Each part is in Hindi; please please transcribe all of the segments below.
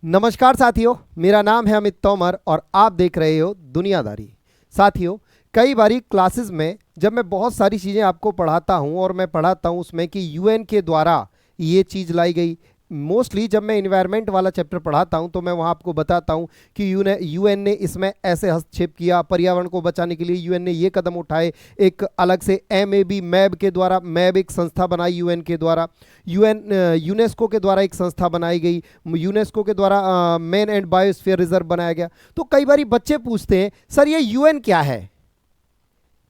नमस्कार साथियों, मेरा नाम है अमित तोमर और आप देख रहे हो दुनियादारी। साथियों, कई बारी क्लासेस में जब मैं बहुत सारी चीज़ें आपको पढ़ाता हूं और मैं पढ़ाता हूं उसमें कि यूएन के द्वारा ये चीज़ लाई गई। मोस्टली जब मैं इन्वायरमेंट वाला चैप्टर पढ़ाता हूं तो मैं वहां आपको बताता हूं कि यूएन ने इसमें ऐसे हस्तक्षेप किया, पर्यावरण को बचाने के लिए यूएन ने ये कदम उठाए। एक अलग से एमएबी मैब के द्वारा, मैब एक संस्था बनाई यूएन के द्वारा, यूएन यूनेस्को के द्वारा एक संस्था बनाई गई, यूनेस्को के द्वारा मैन एंड बायोस्फीयर रिजर्व बनाया गया। तो कई बारी बच्चे पूछते हैं सर ये यूएन क्या है,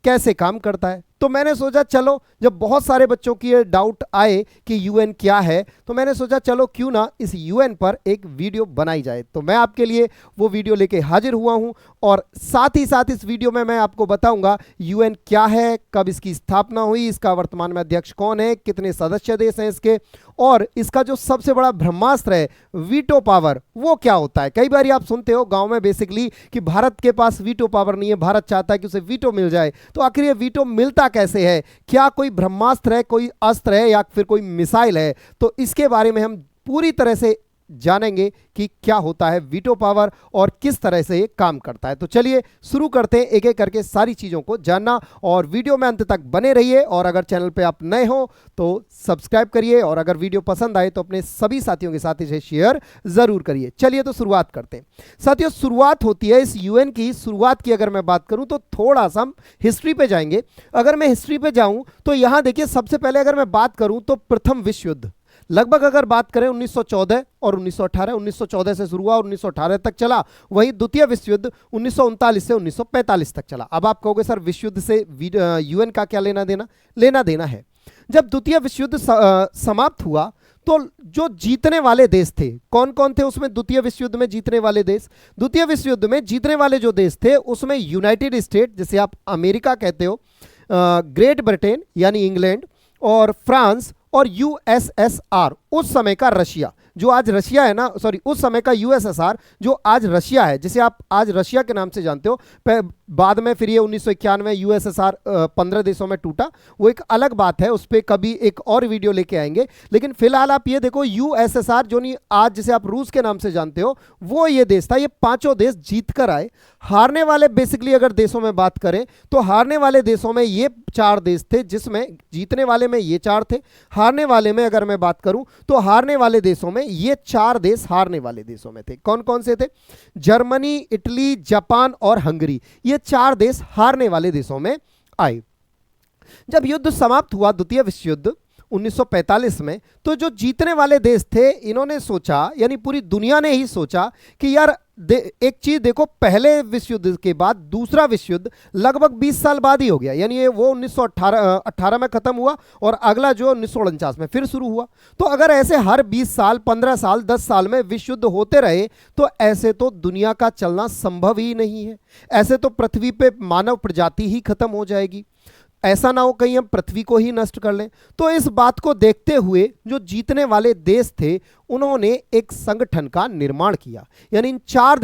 कैसे काम करता है। तो मैंने सोचा चलो, जब बहुत सारे बच्चों की ये डाउट आए कि यूएन क्या है, तो मैंने सोचा चलो क्यों ना इस यूएन पर एक वीडियो बनाई जाए। तो मैं आपके लिए वो वीडियो लेके हाजिर हुआ हूं और साथ ही साथ इस वीडियो में मैं आपको बताऊंगा यूएन क्या है, कब इसकी स्थापना हुई, इसका वर्तमान में अध्यक्ष कौन है, कितने सदस्य देश हैं इसके, और इसका जो सबसे बड़ा ब्रह्मास्त्र है वीटो पावर, वो क्या होता है। कई बार आप सुनते हो गांव में बेसिकली कि भारत के पास वीटो पावर नहीं है, भारत चाहता है कि उसे वीटो मिल जाए। तो आखिर ये वीटो मिलता कैसे है, क्या कोई ब्रह्मास्त्र है, कोई अस्त्र है या फिर कोई मिसाइल है। तो इसके बारे में हम पूरी तरह से जानेंगे कि क्या होता है वीटो पावर और किस तरह से ये काम करता है। तो चलिए शुरू करते हैं एक एक करके सारी चीज़ों को जानना, और वीडियो में अंत तक बने रहिए। और अगर चैनल पे आप नए हो तो सब्सक्राइब करिए, और अगर वीडियो पसंद आए तो अपने सभी साथियों के साथ इसे शेयर जरूर करिए। चलिए तो शुरुआत करते हैं। साथियों, शुरुआत होती है इस यूएन की, शुरुआत की अगर मैं बात करूं तो थोड़ा सा हम हिस्ट्री पे जाएंगे। अगर मैं हिस्ट्री पे जाऊं तो यहां देखिए, सबसे पहले अगर मैं बात करूं तो प्रथम विश्व युद्ध लगभग अगर बात करें 1914 और 1918, 1914 से शुरू हुआ और 1918 तक चला। वहीं द्वितीय विश्व युद्ध 1939 से 1945 तक चला। अब आप कहोगे सर विश्व युद्ध से यूएन का क्या लेना देना? लेना देना है। जब द्वितीय विश्व युद्ध समाप्त हुआ तो जो जीतने वाले देश थे, कौन कौन थे उसमें द्वितीय विश्व युद्ध में जीतने वाले देश? द्वितीय विश्व युद्ध में जीतने वाले जो देश थे उसमें यूनाइटेड स्टेट, जिसे आप अमेरिका कहते हो, ग्रेट ब्रिटेन यानी इंग्लैंड, और फ्रांस, और यूएसएसआर उस समय का रशिया, जो आज रशिया है ना, सॉरी उस समय का यूएसएसआर जो आज रशिया है, जिसे आप आज रशिया के नाम से जानते हो। बाद में फिर ये 1991 यूएसएसआर 15 देशों में टूटा, वो एक अलग बात है, उस पर कभी एक और वीडियो लेके आएंगे। लेकिन फिलहाल आप ये देखो, यूएसएसआर जो नहीं आज जिसे आप रूस के नाम से जानते हो, वो ये देश था। ये पांचों देश जीत कर आए। हारने वाले बेसिकली अगर देशों में बात करें तो हारने वाले देशों में ये 4 देश थे, जिसमें जीतने वाले में ये 4 थे। हारने वाले में अगर मैं बात करूं तो हारने वाले देशों में ये 4 देश हारने वाले देशों में थे। कौन कौन से थे? जर्मनी, इटली, जापान और हंगरी, ये 4 देश हारने वाले देशों में आए। जब युद्ध समाप्त हुआ, द्वितीय विश्व युद्ध 1945 में, तो जो जीतने वाले देश थे इन्होंने सोचा, यानी पूरी दुनिया ने ही सोचा कि यार एक चीज देखो, पहले विश्व युद्ध के बाद दूसरा विश्व युद्ध लगभग 20 साल बाद ही हो गया, यानी ये वो 1918 में खत्म हुआ और अगला जो 1949 में फिर शुरू हुआ। तो अगर ऐसे हर 20 साल, 15 साल, 10 साल में विश्व युद्ध होते रहे तो ऐसे तो दुनिया का चलना संभव ही नहीं है। ऐसे तो पृथ्वी पे मानव प्रजाति ही खत्म हो जाएगी। ऐसा ना हो कहीं हम पृथ्वी को ही नष्ट कर लें। तो इस बात को देखते हुए जो जीतने वाले देश थे उन्होंने एक संगठन का निर्माण किया, यानी इन 4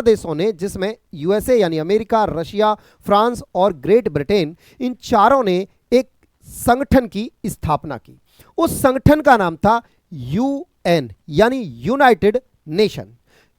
देशों ने, जिसमें यूएसए यानी अमेरिका, रशिया, फ्रांस और ग्रेट ब्रिटेन, इन चारों ने एक संगठन की स्थापना की। उस संगठन का नाम था यूएन यानी यूनाइटेड नेशन।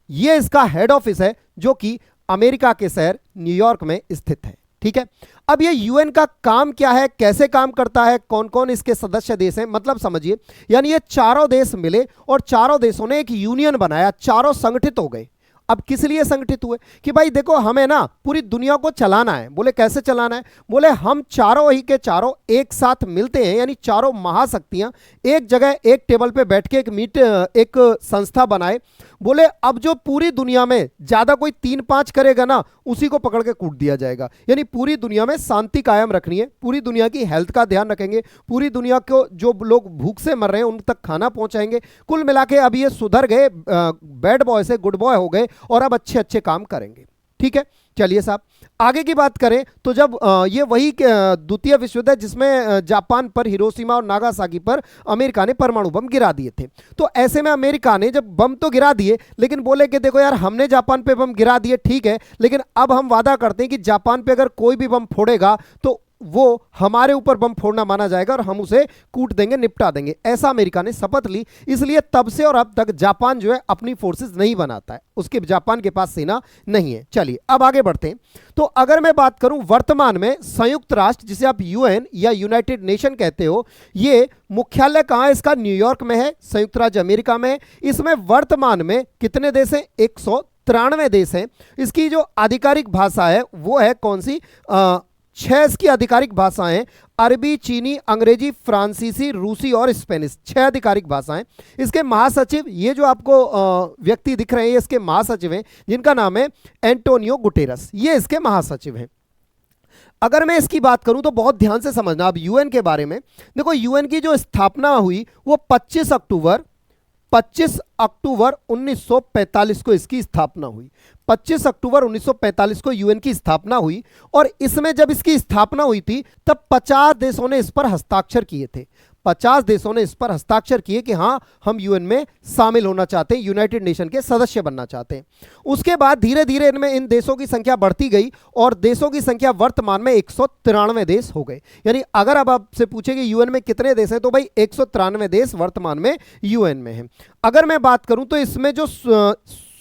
यह इसका हेड ऑफिस है जो कि अमेरिका के शहर न्यूयॉर्क में स्थित है। ठीक है, अब ये यूएन का काम क्या है, कैसे काम करता है, कौन कौन इसके सदस्य देश हैं, मतलब समझिए, यानी ये 4 देश मिले और 4 देशों ने एक यूनियन बनाया, 4 संगठित हो गए। अब किस लिए संगठित हुए? कि भाई देखो, हमें ना पूरी दुनिया को चलाना है। बोले कैसे चलाना है? बोले हम चारों ही के चारों एक साथ मिलते हैं, यानी चारों महाशक्तियां एक जगह एक टेबल पे बैठ के एक संस्था बनाए। बोले अब जो पूरी दुनिया में ज्यादा कोई 3-5 करेगा ना, उसी को पकड़ के कूट दिया जाएगा। यानी पूरी दुनिया में शांति कायम रखनी है, पूरी दुनिया की हेल्थ का ध्यान रखेंगे, पूरी दुनिया को जो लोग भूख से मर रहे हैं उन तक खाना पहुंचाएंगे। कुल मिला के अब ये सुधर गए, बैड बॉय से गुड बॉय हो गए और अब अच्छे अच्छे काम करेंगे। ठीक है, चलिए साहब आगे की बात करें तो जब ये वही द्वितीय विश्व युद्ध है जिसमें जापान पर, हिरोशिमा और नागासाकी पर अमेरिका ने परमाणु बम गिरा दिए थे। तो ऐसे में अमेरिका ने जब बम तो गिरा दिए, लेकिन बोले कि देखो यार, हमने जापान पे बम गिरा दिए ठीक है, लेकिन अब हम वादा करते हैं कि जापान पे अगर कोई भी बम फोड़ेगा तो वो हमारे ऊपर बम फोड़ना माना जाएगा और हम उसे कूट देंगे, निपटा देंगे। ऐसा अमेरिका ने शपथ ली। इसलिए तब से और अब तक जापान जो है अपनी फोर्सेस नहीं बनाता है, उसके जापान के पास सेना नहीं है। चलिए अब आगे बढ़ते हैं। तो अगर मैं बात करूं वर्तमान में संयुक्त राष्ट्र, जिसे आप यूएन या यूनाइटेड नेशन कहते हो, ये मुख्यालय कहां है इसका? न्यूयॉर्क में है, संयुक्त राज्य अमेरिका में है। इसमें वर्तमान में कितने देश हैं? 193 देश हैं। इसकी जो आधिकारिक भाषा है वो है कौन सी? 6 इसकी आधिकारिक भाषाएं, अरबी, चीनी, अंग्रेजी, फ्रांसीसी, रूसी और स्पेनिश, 6 आधिकारिक भाषाएं। इसके महासचिव, ये जो आपको व्यक्ति दिख रहे हैं, ये इसके महासचिव हैं, जिनका नाम है एंटोनियो गुटेरस, ये इसके महासचिव हैं। अगर मैं इसकी बात करूं तो बहुत ध्यान से समझना अब यूएन के बारे में। देखो यूएन की जो स्थापना हुई वो 25 अक्टूबर 1945 को इसकी स्थापना हुई। 25 अक्टूबर 1945 को यूएन की स्थापना हुई और इसमें जब इसकी स्थापना हुई थी तब 50 देशों ने इस पर हस्ताक्षर किए थे। 50 देशों ने इस पर हस्ताक्षर किए कि हाँ हम यूएन में शामिल होना चाहते हैं, यूनाइटेड नेशन के सदस्य बनना चाहते हैं। उसके बाद धीरे धीरे इनमें इन देशों की संख्या बढ़ती गई और देशों की संख्या वर्तमान में 193 देश हो गए। यानी अगर अब आपसे पूछे कि यूएन में कितने देश हैं तो भाई 193 देश वर्तमान में यूएन में हैं। अगर मैं बात करूं तो इसमें जो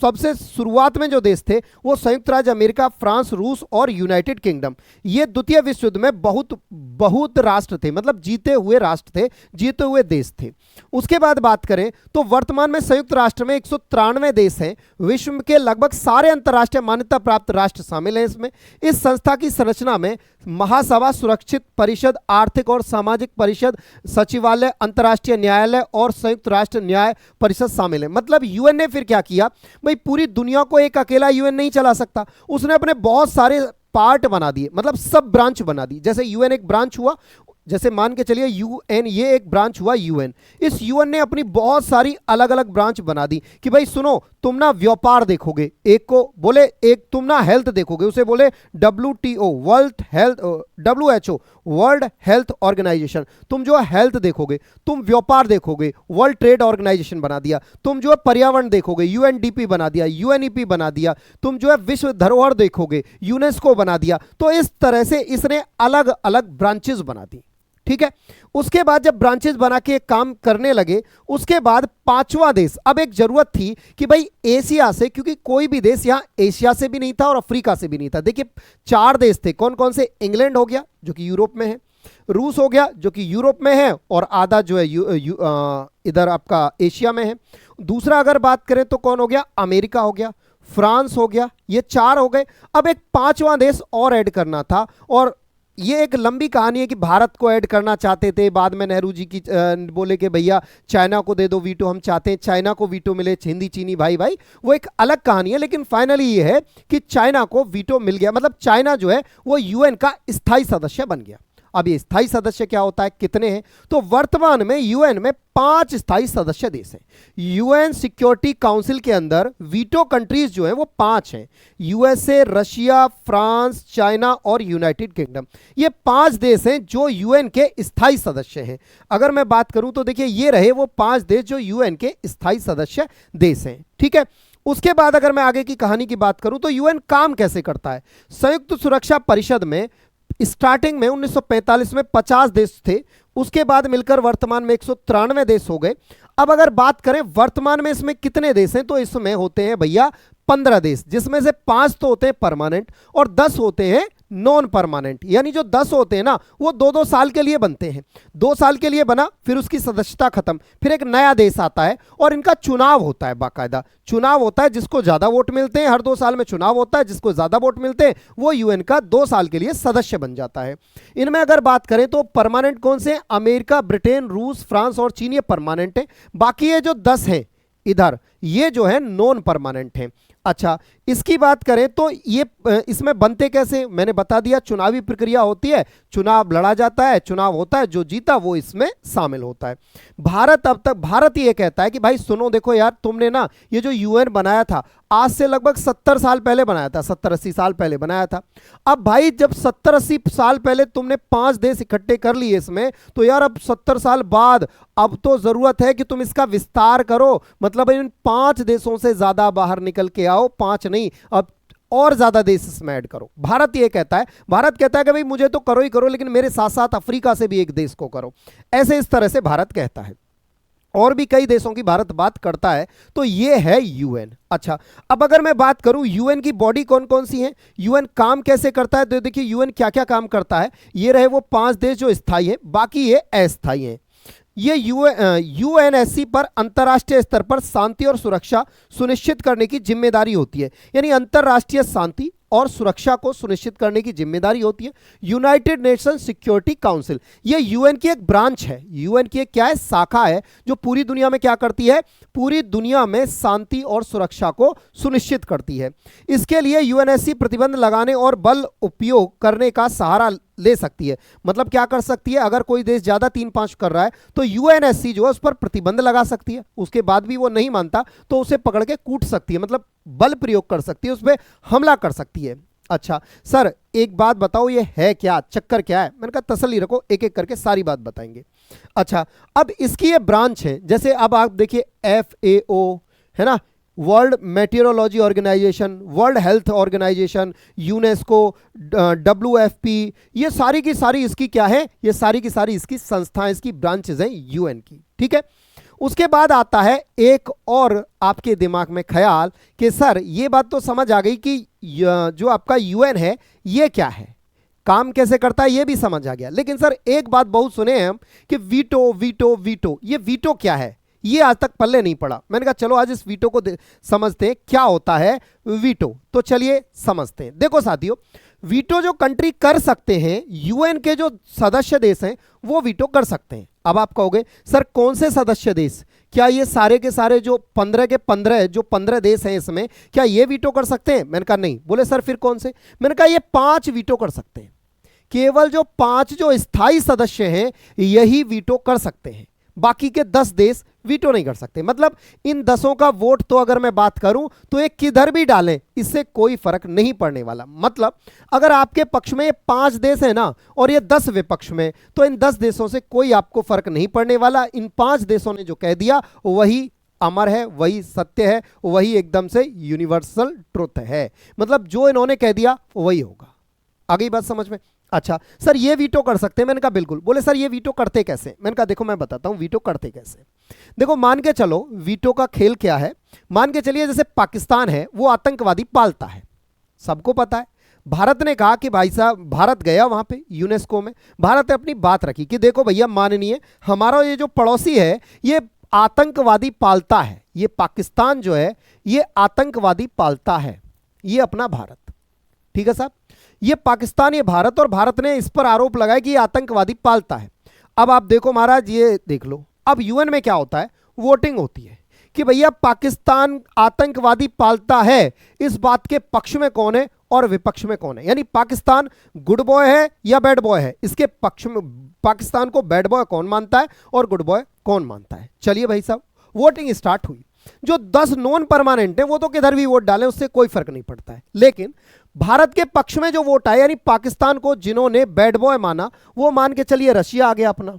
सबसे शुरुआत में जो देश थे वो संयुक्त राज्य अमेरिका, फ्रांस, रूस और यूनाइटेड किंगडम। ये द्वितीय विश्व युद्ध में बहुत राष्ट्र थे, मतलब जीते हुए राष्ट्र थे, जीते हुए देश थे। उसके बाद बात करें तो वर्तमान में संयुक्त राष्ट्र में 193 देश हैं। विश्व के लगभग सारे अंतर्राष्ट्रीय मान्यता प्राप्त राष्ट्र शामिल हैं इसमें। इस संस्था की संरचना में महासभा, सुरक्षित परिषद, आर्थिक और सामाजिक परिषद, सचिवालय, अंतर्राष्ट्रीय न्यायालय और संयुक्त राष्ट्र न्याय परिषद शामिल है। मतलब यूएन ने फिर क्या किया भाई, पूरी दुनिया को एक अकेला यूएन नहीं चला सकता, उसने अपने बहुत सारे पार्ट बना दिए, मतलब सब ब्रांच बना दी। जैसे यूएन एक ब्रांच हुआ, जैसे मान के चलिए यूएन ये एक ब्रांच हुआ यूएन। इस यूएन ने अपनी बहुत सारी अलग अलग ब्रांच बना दी कि भाई सुनो तुम ना व्यापार देखोगे, एक को बोले एक तुम ना हेल्थ देखोगे, उसे बोले WTO WHO world health organization, तुम जो हेल्थ देखोगे, तुम व्यापार देखोगे, वर्ल्ड ट्रेड ऑर्गेनाइजेशन बना दिया, तुम जो है पर्यावरण देखोगे, UNDP बना दिया, UNEP बना दिया, तुम जो है विश्व धरोहर देखोगे, यूनेस्को बना दिया। तो इस तरह से इसने अलग अलग ब्रांचेस बना दी। ठीक है, उसके बाद जब ब्रांचेस बना के काम करने लगे, उसके बाद पांचवा देश, अब एक जरूरत थी कि भाई एशिया से, क्योंकि कोई भी देश यहां एशिया से भी नहीं था और अफ्रीका से भी नहीं था। देखिए 4 देश थे, कौन कौन से? इंग्लैंड हो गया जो कि यूरोप में है, रूस हो गया जो कि यूरोप में है और आधा जो है इधर आपका एशिया में है। दूसरा अगर बात करें तो कौन हो गया? अमेरिका हो गया, फ्रांस हो गया, ये 4 हो गए। अब एक पांचवा देश और ऐड करना था और ये एक लंबी कहानी है कि भारत को ऐड करना चाहते थे, बाद में नेहरू जी की बोले कि भैया चाइना को दे दो वीटो, हम चाहते हैं चाइना को वीटो मिले, हिंदी चीनी भाई भाई, वो एक अलग कहानी है। लेकिन फाइनली ये है कि चाइना को वीटो मिल गया, मतलब चाइना जो है वो यूएन का स्थायी सदस्य बन गया। अब ये स्थायी सदस्य क्या होता है, कितने हैं? तो वर्तमान में यूएन में 5 स्थायी सदस्य देश हैं। यूएन सिक्योरिटी काउंसिल के अंदर वीटो कंट्रीज जो हैं वो 5 हैं, यूएसए, रशिया, फ्रांस, चाइना और यूनाइटेड किंगडम। ये 5 देश हैं जो यूएन के स्थायी सदस्य हैं। अगर मैं बात करूं तो देखिए ये रहे वो 5 देश जो यूएन के स्थायी सदस्य देश हैं। ठीक है, उसके बाद अगर मैं आगे की कहानी की बात करूं तो यूएन काम कैसे करता है। संयुक्त सुरक्षा परिषद में स्टार्टिंग में 1945 में 50 देश थे, उसके बाद मिलकर वर्तमान में 193 देश हो गए। अब अगर बात करें वर्तमान में इसमें कितने देश हैं, तो इसमें होते हैं भैया 15 देश, जिसमें से 5 तो होते हैं परमानेंट और 10 होते हैं नॉन परमानेंट। यानी जो 10 होते हैं ना वो 2-2 साल के लिए बनते हैं, 2 साल के लिए बना, फिर उसकी सदस्यता खत्म, फिर एक नया देश आता है और इनका चुनाव होता है, बाकायदा चुनाव होता है। जिसको ज्यादा वोट मिलते हैं, हर 2 साल में चुनाव होता है, जिसको ज्यादा वोट मिलते हैं वो यूएन का 2 साल के लिए सदस्य बन जाता है। इनमें अगर बात करें तो परमानेंट कौन से? अमेरिका, ब्रिटेन, रूस, फ्रांस और चीन, ये परमानेंट है। बाकी ये जो 10 है इधर, ये जो है नॉन परमानेंट है। अच्छा, इसकी बात करें तो ये इसमें बनते कैसे, मैंने बता दिया, चुनावी प्रक्रिया होती है, चुनाव लड़ा जाता है, चुनाव होता है, जो जीता वो इसमें शामिल होता है। भारत, अब तक भारत ये कहता है कि भाई सुनो देखो यार, तुमने ना ये जो यूएन बनाया था आज से लगभग 70 साल पहले बनाया था, 70-80 साल पहले बनाया था। अब भाई जब 70-80 साल पहले तुमने 5 देश इकट्ठे कर लिए इसमें, तो यार अब 70 साल बाद अब तो जरूरत है कि तुम इसका विस्तार करो, मतलब इन 5 देशों से ज्यादा बाहर निकल के आओ, 5 नहीं, अब और ज्यादा देश इसमें ऐड करो। भारत ये कहता है, भारत कहता है कि भाई मुझे तो करो ही करो, लेकिन मेरे साथ साथ अफ्रीका से भी एक देश को करो। ऐसे इस तरह से भारत कहता है, और भी कई देशों की भारत बात करता है। तो ये है यूएन। अच्छा, अब अगर मैं बात करूं यूएन की बॉडी कौन कौन सी है, यूएन काम कैसे करता है, तो देखिए यूएन क्या क्या काम करता है। ये रहे वो 5 देश जो स्थायी है, बाकी ये अस्थायी हैं। ये यूएनएससी पर अंतर्राष्ट्रीय स्तर पर शांति और सुरक्षा सुनिश्चित करने की जिम्मेदारी होती है, यानी अंतर्राष्ट्रीय शांति और सुरक्षा को सुनिश्चित करने की जिम्मेदारी होती है। यूनाइटेड नेशन सिक्योरिटी काउंसिल, ये यूएन की एक ब्रांच है, यूएन की एक क्या है, शाखा है, जो पूरी दुनिया में क्या करती है, पूरी दुनिया में शांति और सुरक्षा को सुनिश्चित करती है। इसके लिए यूएनएससी प्रतिबंध लगाने और बल उपयोग करने का सहारा ले सकती है। मतलब क्या कर सकती है, अगर कोई देश ज्यादा 3-5 कर रहा है तो यूएनएससी जो है उस पर प्रतिबंध लगा सकती है, उसके बाद भी वो नहीं मानता तो उसे पकड़ के कूट सकती है, मतलब बल प्रयोग कर सकती है, उस पर हमला कर सकती है। अच्छा सर एक बात बताओ, ये है क्या, चक्कर क्या है? मैंने कहा तसल्ली रखो, एक एक करके सारी बात बताएंगे। अच्छा, अब इसकी ये ब्रांच है, जैसे अब आप देखिए FAO है ना, World Meteorology Organization, World health Organization, UNESCO, WFP, ये सारी की सारी इसकी क्या है, ये सारी की सारी इसकी संस्थाएं, इसकी ब्रांचेज हैं यूएन की। ठीक है, उसके बाद आता है एक और आपके दिमाग में ख्याल कि सर ये बात तो समझ आ गई कि जो आपका यूएन है ये क्या है, काम कैसे करता है, ये भी समझ आ गया। लेकिन सर एक बात बहुत सुने हैं हम कि वीटो वीटो वीटो, ये वीटो क्या है, ये आज तक पल्ले नहीं पड़ा। मैंने कहा चलो आज इस वीटो को समझते हैं क्या होता है वीटो। तो चलिए समझते हैं। देखो साथियों, वीटो जो कंट्री कर सकते हैं, यूएन के जो सदस्य देश हैं वो वीटो कर सकते हैं। अब आप कहोगे सर कौन से सदस्य देश, क्या ये सारे के सारे जो 15 के 15 जो 15 देश हैं इसमें, क्या ये वीटो कर सकते हैं? मैंने कहा नहीं। बोले सर फिर कौन से? मैंने कहा ये 5 वीटो कर सकते हैं, केवल जो 5 जो स्थायी सदस्य हैं यही वीटो कर सकते हैं, बाकी के 10 देश वीटो नहीं कर सकते। मतलब इन 10 का वोट तो अगर मैं बात करूं तो ये किधर भी डालें इससे कोई फर्क नहीं पड़ने वाला। मतलब अगर आपके पक्ष में ये 5 देश है ना और ये 10 विपक्ष में, तो इन 10 देशों से कोई आपको फर्क नहीं पड़ने वाला। इन 5 देशों ने जो कह दिया वही अमर है, वही सत्य है, वही एकदम से यूनिवर्सल ट्रुथ है। मतलब जो इन्होंने कह दिया वही होगा। आ गई बात समझ में? अच्छा सर ये वीटो कर सकते हैं? मैंने कहा बिल्कुल। बोले सर ये वीटो करते कैसे? मैंने कहा देखो मैं बताता हूं वीटो करते कैसे। देखो मान के चलो वीटो का खेल क्या है। मान के चलिए जैसे पाकिस्तान है वो आतंकवादी पालता है, सबको पता है। भारत ने कहा कि भाई साहब, भारत गया वहां पे यूनेस्को में, भारत ने अपनी बात रखी कि देखो भैया माननीय, हमारा ये जो पड़ोसी है ये आतंकवादी पालता है, ये पाकिस्तान जो है ये आतंकवादी पालता है, ये अपना भारत। ठीक है साहब, ये पाकिस्तान ये भारत, और भारत ने इस पर आरोप लगाया कि ये आतंकवादी पालता है। अब आप देखो महाराज, ये देख लो, अब यूएन में क्या होता है, वोटिंग होती है कि भैया पाकिस्तान आतंकवादी पालता है, इस बात के पक्ष में कौन है और विपक्ष में कौन है, यानी पाकिस्तान गुड बॉय है या बैड बॉय है, इसके पक्ष में पाकिस्तान को बैड बॉय कौन मानता है और गुड बॉय कौन मानता है। चलिए भाई साहब, वोटिंग स्टार्ट हुई। जो 10 नॉन परमानेंट है वो तो किधर भी वोट डालें उससे कोई फर्क नहीं पड़ता है, लेकिन भारत के पक्ष में जो वोट आया, यानी पाकिस्तान को जिन्होंने बैड बॉय माना, वो मान के चलिए रशिया आ गया अपना,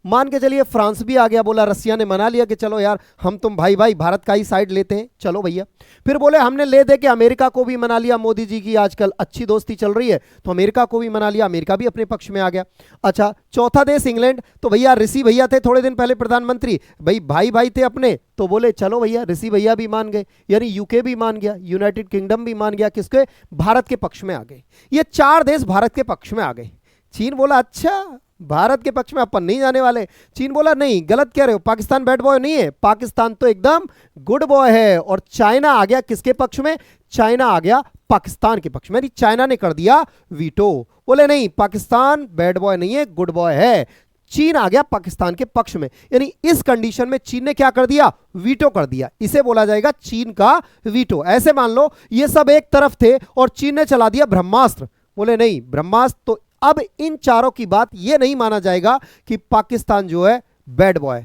मान के चलिए फ्रांस भी आ गया, बोला रसिया ने मना लिया कि चलो यार हम तुम भाई भाई भारत का ही साइड लेते हैं, चलो भैया। फिर बोले हमने ले दे के अमेरिका को भी मना लिया, मोदी जी की आजकल अच्छी दोस्ती चल रही है तो अमेरिका को भी मना लिया, अमेरिका भी अपने पक्ष में आ गया। अच्छा, चौथा देश इंग्लैंड, तो भैया ऋषि भैया थे थोड़े दिन पहले प्रधानमंत्री, भाई भाई थे अपने, तो बोले चलो भैया ऋषि भैया भी मान गए, यानी यूके भी मान गया, यूनाइटेड किंगडम भी मान गया, किसके? भारत के पक्ष में आ गए। ये 4 देश भारत के पक्ष में आ गए। चीन बोला अच्छा भारत के पक्ष में अपन नहीं जाने वाले। चीन बोला नहीं, गलत कह रहे हो, पाकिस्तान बैड बॉय नहीं है, पाकिस्तान तो एकदम गुड बॉय है। और चाइना आ गया किसके पक्ष में? चाइना आ गया पाकिस्तान के पक्ष में, यानी चाइना ने कर दिया वीटो, बोले नहीं पाकिस्तान बैड बॉय नहीं है, गुड बॉय है। चीन आ गया पाकिस्तान के पक्ष में, यानी इस कंडीशन में चीन ने क्या कर दिया? वीटो कर दिया। इसे बोला जाएगा चीन का वीटो। ऐसे मान लो ये सब एक तरफ थे और चीन ने चला दिया ब्रह्मास्त्र, बोले नहीं ब्रह्मास्त्र, तो अब इन चारों की बात ये नहीं माना जाएगा कि पाकिस्तान जो है बैड बॉय,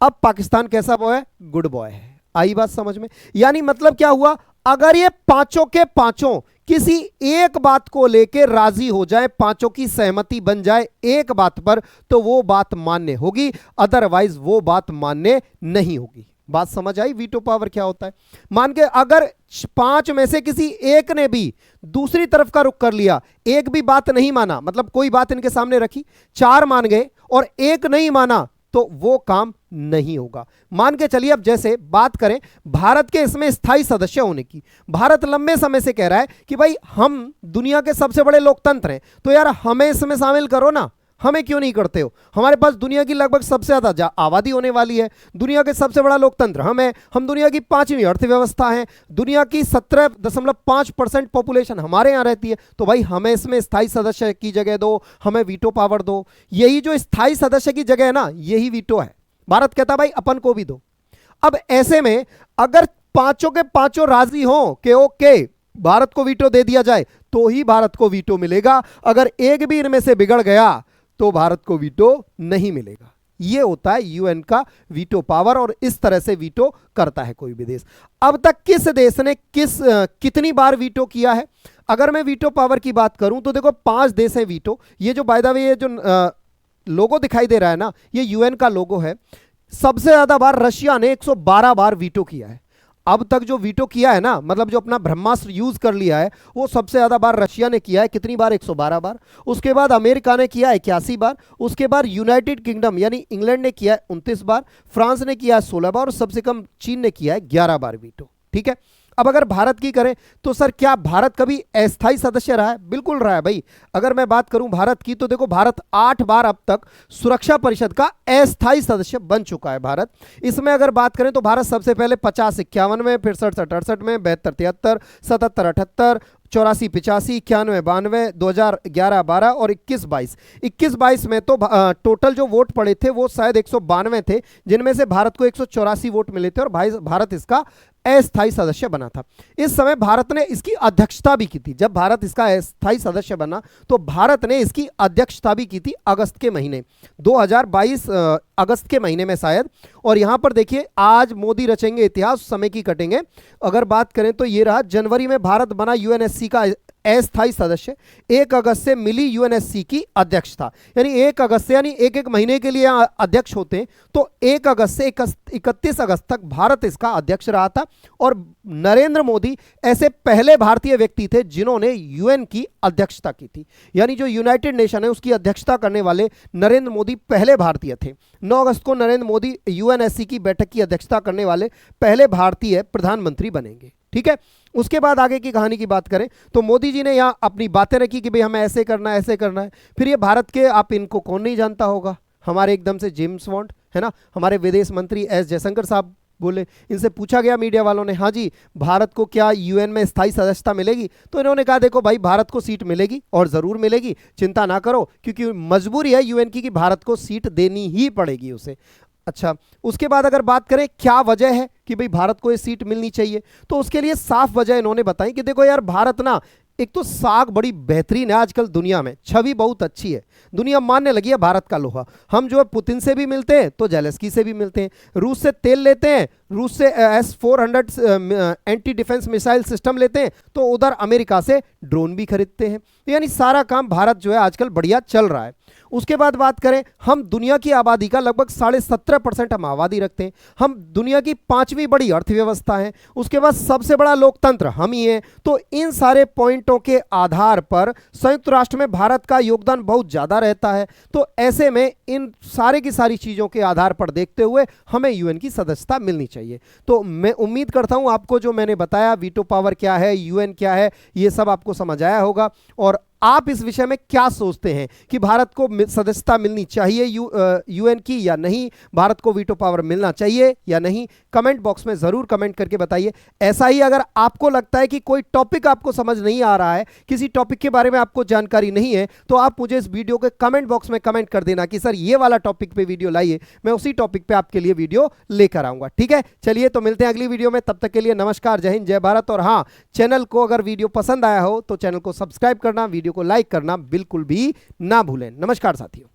अब पाकिस्तान कैसा बॉय है? गुड बॉय है। आई बात समझ में? यानी मतलब क्या हुआ, अगर ये पांचों के पांचों किसी एक बात को लेकर राजी हो जाए, पांचों की सहमति बन जाए एक बात पर, तो वो बात मान्य होगी, अदरवाइज वो बात मान्य नहीं होगी। बात समझ आई वीटो पावर क्या होता है? मान के अगर 5 में से किसी एक ने भी दूसरी तरफ का रुख कर लिया, एक भी बात नहीं माना, मतलब कोई बात इनके सामने रखी, 4 मान गए और एक नहीं माना, तो वो काम नहीं होगा। मान के चलिए अब जैसे बात करें भारत के इसमें स्थायी सदस्य होने की, भारत लंबे समय से कह रहा है कि भाई हम दुनिया के सबसे बड़े लोकतंत्र हैं, तो यार हमें इसमें शामिल करो ना, हमें क्यों नहीं करते हो? हमारे पास दुनिया की लगभग सबसे ज्यादा आबादी होने वाली है, दुनिया के सबसे बड़ा लोकतंत्र हम दुनिया की 5वीं अर्थव्यवस्था है, दुनिया की 17.5% पॉपुलेशन हमारे यहाँ रहती है, तो भाई हमें इसमें स्थायी सदस्य की जगह दो, हमें वीटो पावर दो। यही जो स्थायी सदस्य की जगह है ना, यही वीटो है। भारत कहता भाई अपन को भी दो। अब ऐसे में अगर पांचों के पांचों राजी हो कि ओके भारत को वीटो दे दिया जाए, तो ही भारत को वीटो मिलेगा। अगर एक भी इनमें से बिगड़ गया तो भारत को वीटो नहीं मिलेगा। यह होता है यूएन का वीटो पावर, और इस तरह से वीटो करता है कोई भी देश। अब तक किस देश ने कितनी बार वीटो किया है? अगर मैं वीटो पावर की बात करूं तो देखो 5 देश हैं वीटो। ये जो बाय द वे ये जो लोगो दिखाई दे रहा है ना, ये यूएन का लोगो है। सबसे ज्यादा बार रशिया ने 112 बार वीटो किया है। अब तक जो वीटो किया है ना, मतलब जो अपना ब्रह्मास्त्र यूज कर लिया है, वो सबसे ज्यादा बार रशिया ने किया है। कितनी बार? 112 बार। उसके बाद अमेरिका ने किया 81 बार। उसके बाद यूनाइटेड किंगडम यानी इंग्लैंड ने किया 29 बार। फ्रांस ने किया 16 बार, और सबसे कम चीन ने किया है 11 बार वीटो। ठीक है। अब अगर भारत की करें तो सर क्या भारत कभी अस्थायी सदस्य रहा है? बिल्कुल रहा है भाई। अगर मैं बात करूं भारत की तो देखो भारत 8 बार अब तक सुरक्षा परिषद का अस्थायी सदस्य बन चुका है भारत। इसमें अगर बात करें तो भारत सबसे पहले 50-51 में, फिर 67-68 में, 72-73, 77-78, 84-85, 91-92, 2011-12 और 21-22। 21-22 में तो टोटल जो वोट पड़े थे वो शायद 192 थे, जिनमें से भारत को 184 वोट मिले थे, और भारत इसका अस्थायी सदस्य बना था। इस समय भारत ने इसकी अध्यक्षता भी की थी। जब भारत इसका अस्थायी सदस्य बना तो भारत ने इसकी अध्यक्षता भी की थी अगस्त के महीने 2022, अगस्त के महीने में शायद। और यहां पर देखिए आज मोदी रचेंगे इतिहास, समय की कटेंगे। अगर बात करें तो ये रहा, जनवरी में भारत बना यूएनएससी का अस्थायी सदस्य। 1 अगस्त से मिली यूएनएससी की अध्यक्षता, यानी 1 अगस्त से, यानी एक महीने के लिए अध्यक्ष होते हैं, तो 1 अगस्त से 31 अगस्त तक भारत इसका अध्यक्ष रहा था। और नरेंद्र मोदी ऐसे पहले भारतीय व्यक्ति थे जिन्होंने यूएन की अध्यक्षता की थी, यानी जो यूनाइटेड नेशन है उसकी अध्यक्षता करने वाले नरेंद्र मोदी पहले भारतीय थे। 9 अगस्त को नरेंद्र मोदी यूएनएससी की बैठक की अध्यक्षता करने वाले पहले भारतीय प्रधानमंत्री बनेंगे। ठीक है। उसके बाद आगे की कहानी की बात करें तो मोदी जी ने यहाँ अपनी बातें रखी कि भाई हमें ऐसे करना है, ऐसे करना है। फिर ये भारत के, आप इनको कौन नहीं जानता होगा, हमारे एकदम से जेम्स बॉन्ड है ना, हमारे विदेश मंत्री एस जयशंकर साहब बोले। इनसे पूछा गया मीडिया वालों ने, हाँ जी भारत को क्या यूएन में स्थायी सदस्यता मिलेगी? तो इन्होंने कहा देखो भाई भारत को सीट मिलेगी और ज़रूर मिलेगी, चिंता ना करो, क्योंकि मजबूरी है यूएन की कि भारत को सीट देनी ही पड़ेगी उसे। अच्छा, उसके बाद अगर बात करें क्या वजह है कि भाई भारत को ये सीट मिलनी चाहिए, तो उसके लिए साफ वजह इन्होंने बताई कि देखो यार भारत ना, एक तो साख बड़ी बेहतरीन है आजकल दुनिया में, छवि बहुत अच्छी है, दुनिया मानने लगी है भारत का लोहा। हम जो है पुतिन से भी मिलते हैं तो जेलेस्की से भी मिलते हैं, रूस से तेल लेते हैं, रूस से S-400 anti defence missile system लेते हैं, तो उधर अमेरिका से ड्रोन भी खरीदते हैं। यानी सारा काम भारत जो है आजकल बढ़िया चल रहा है। उसके बाद बात करें, हम दुनिया की आबादी का लगभग 17.5% हम आबादी रखते हैं, हम दुनिया की 5वीं बड़ी अर्थव्यवस्था है, उसके बाद सबसे बड़ा लोकतंत्र हम ही हैं। तो इन सारे पॉइंटों के आधार पर संयुक्त राष्ट्र में भारत का योगदान बहुत ज़्यादा रहता है। तो ऐसे में इन सारे की सारी चीज़ों के आधार पर देखते हुए हमें यूएन की सदस्यता मिलनी चाहिए। तो मैं उम्मीद करता हूं आपको जो मैंने बताया, वीटो पावर क्या है, यूएन क्या है, ये सब आपको समझ आया होगा। और आप इस विषय में क्या सोचते हैं कि भारत को सदस्यता मिलनी चाहिए यूएन की या नहीं, भारत को वीटो पावर मिलना चाहिए या नहीं, कमेंट बॉक्स में ज़रूर कमेंट करके बताइए। ऐसा ही अगर आपको लगता है कि कोई टॉपिक आपको समझ नहीं आ रहा है, किसी टॉपिक के बारे में आपको जानकारी नहीं है, तो आप मुझे इस वीडियो के कमेंट बॉक्स में कमेंट कर देना कि सर ये वाला टॉपिक पे वीडियो लाइए, मैं उसी टॉपिक पे आपके लिए वीडियो लेकर आऊँगा। ठीक है, चलिए तो मिलते हैं अगली वीडियो में, तब तक के लिए नमस्कार, जय हिंद, जय भारत। और हाँ, चैनल को अगर वीडियो पसंद आया हो तो चैनल को सब्सक्राइब करना, वीडियो को लाइक करना बिल्कुल भी ना भूलें। नमस्कार साथियों।